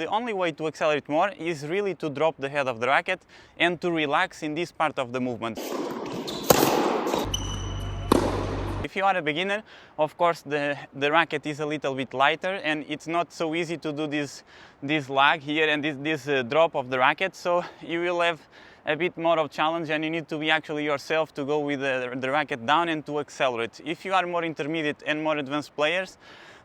The only way to accelerate more is really to drop the head of the racket and to relax in this part of the movement. If you are a beginner, of course the racket is a little bit lighter and it's not so easy to do this lag here and this drop of the racket, so you will have a bit more of challenge and you need to be actually yourself to go with the racket down and to accelerate. If you are more intermediate and more advanced players,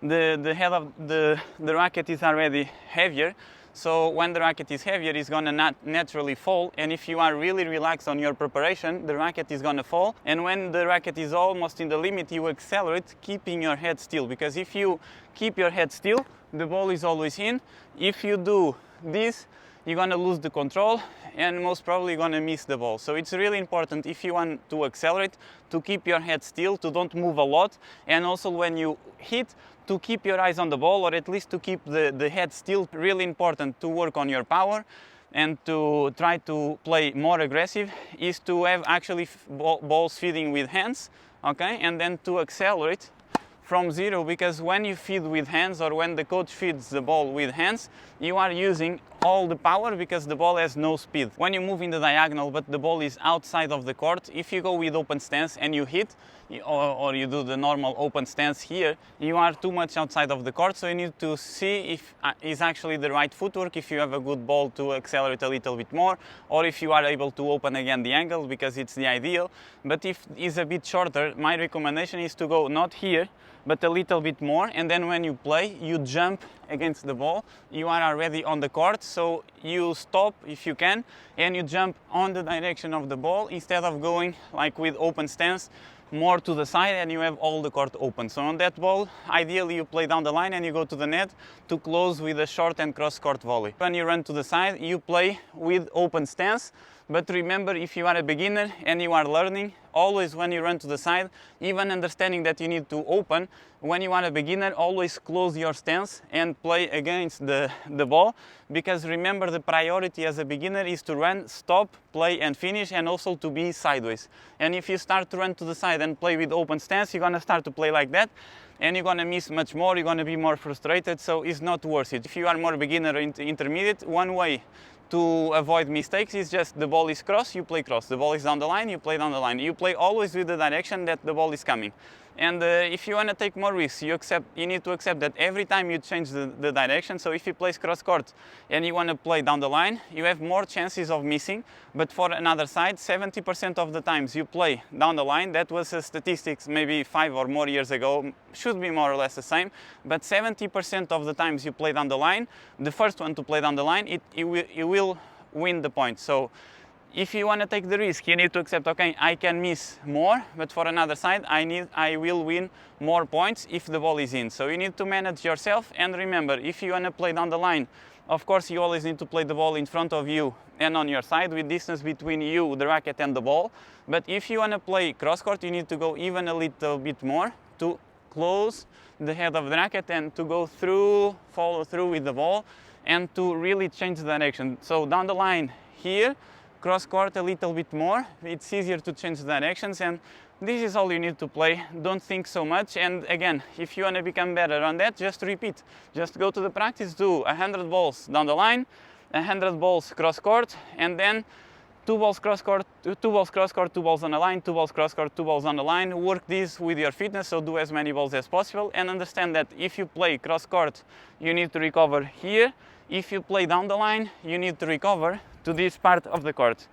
the head of the racket is already heavier, so when the racket is heavier, it's gonna not naturally fall, and if you are really relaxed on your preparation, the racket is gonna fall, and when the racket is almost in the limit, you accelerate keeping your head still, because if you keep your head still, the ball is always in. If you do this, you're gonna lose the control and most probably gonna miss the ball. So it's really important, if you want to accelerate, to keep your head still, to don't move a lot, and also when you hit, to keep your eyes on the ball, or at least to keep the head still. Really important to work on your power and to try to play more aggressive is to have actually balls feeding with hands, okay, and then to accelerate from zero, because when you feed with hands or when the coach feeds the ball with hands, you are using all the power because the ball has no speed. When you move in the diagonal but the ball is outside of the court, if you go with open stance and you hit, or you do the normal open stance here, you are too much outside of the court, so you need to see if is actually the right footwork, if you have a good ball to accelerate a little bit more, or if you are able to open again the angle, because it's the ideal. But if it's a bit shorter, my recommendation is to go not here, but a little bit more, and then when you play, you jump against the ball. You are already on the court, so you stop if you can, and you jump on the direction of the ball instead of going like with open stance more to the side and you have all the court open. So on that ball, ideally you play down the line and you go to the net to close with a short and cross court volley. When you run to the side, you play with open stance. But remember, if you are a beginner and you are learning, always when you run to the side, even understanding that you need to open, when you are a beginner, always close your stance and play against the ball, because remember, the priority as a beginner is to run, stop, play and finish, and also to be sideways. And if you start to run to the side and play with open stance, you're gonna start to play like that, and you're gonna miss much more, you're gonna be more frustrated, so it's not worth it. If you are more beginner or intermediate, one way to avoid mistakes is just the ball is cross, you play cross. The ball is down the line, you play down the line. You play always with the direction that the ball is coming. And if you want to take more risks, you need to accept that every time you change the direction. So if you play cross court and you want to play down the line, you have more chances of missing. But for another side, 70% of the times you play down the line, that was a statistics maybe 5 or more years ago, should be more or less the same. But 70% of the times you play down the line, the first one to play down the line, you will win the point. So if you want to take the risk, you need to accept, okay, I can miss more, but for another side, I will win more points if the ball is in. So you need to manage yourself, and remember, if you want to play down the line, of course you always need to play the ball in front of you and on your side with distance between you, the racket and the ball. But if you want to play cross court, you need to go even a little bit more to close the head of the racket and to go through, follow through with the ball and to really change the direction. So down the line here, cross court a little bit more, it's easier to change the directions, and this is all you need to play. Don't think so much, and again, if you want to become better on that, just repeat. Just go to the practice, do 100 balls down the line, 100 balls cross court, and then 2 balls cross court, 2 balls cross court, 2 balls on the line, 2 balls cross court, 2 balls on the line. Work this with your fitness, so do as many balls as possible, and understand that if you play cross court, you need to recover here. If you play down the line, you need to recover to this part of the court.